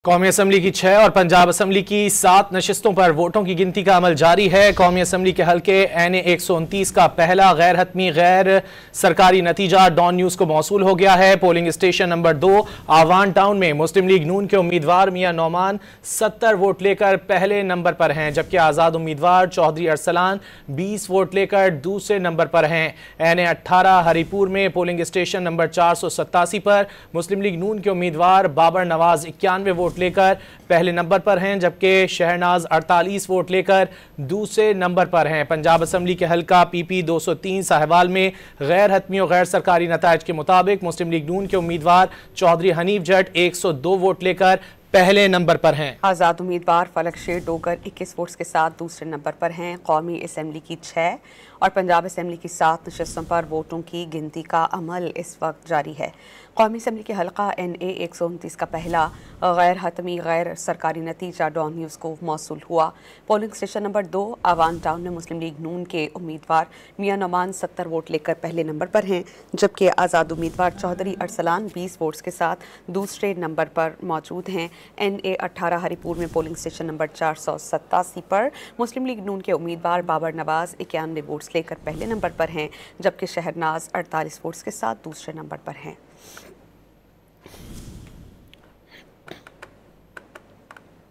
कौमी असम्बली की 6 और पंजाब असम्बली की 7 नशिस्तों पर वोटों की गिनती का अमल जारी है। कौमी असम्बली के हल्के NA 129 का पहला गैर हतमी गैर सरकारी नतीजा डॉन न्यूज़ को मौसूल हो गया है। पोलिंग स्टेशन नंबर 2 आवान टाउन में मुस्लिम लीग नून के उम्मीदवार मियां नौमान 70 वोट लेकर पहले नंबर पर हैं, जबकि आज़ाद उम्मीदवार चौधरी अरसलान 20 वोट लेकर दूसरे नंबर पर हैं। NA 18 हरिपुर में पोलिंग स्टेशन नंबर 487 पर मुस्लिम लीग नून के उम्मीदवार बाबर नवाज 91 वोट लेकर पहले नंबर पर हैं, जबकि शहनाज 48 वोट लेकर दूसरे नंबर पर हैं। पंजाब असम्बली के हल्का PP 203 साहिवाल में गैर हतमी और गैर सरकारी नताइज के मुताबिक मुस्लिम लीग नून के उम्मीदवार चौधरी हनीफ जट 102 वोट लेकर पहले नंबर पर हैं। आज़ाद उम्मीदवार फलक शेर डोगर 21 वोट्स के साथ दूसरे नंबर पर हैं। कौमी असम्बली की 6 और पंजाब असम्बली की 7 नशस्तों पर वोटों की गिनती का अमल इस वक्त जारी है। कौमी असम्बली के हल्का NA 129 का पहला गैर हतमी गैर सरकारी नतीजा डॉन न्यूज़ को मौसूल हुआ। पोलिंग स्टेशन नंबर 2 आवान टाउन में मुस्लिम लीग नून के उम्मीदवार मियां नौमान 70 वोट लेकर पहले नंबर पर हैं, जबकि आज़ाद उम्मीदवार चौधरी अरसलान 20 वोट्स के साथ दूसरे नंबर पर मौजूद हैं। NA 18 हरिपुर में पोलिंग स्टेशन नंबर 487 पर मुस्लिम लीग नून के उम्मीदवार बाबर नवाज 91 वोट्स लेकर पहले नंबर पर हैं, जबकि शहनाज 48 वोट्स के साथ दूसरे नंबर पर हैं।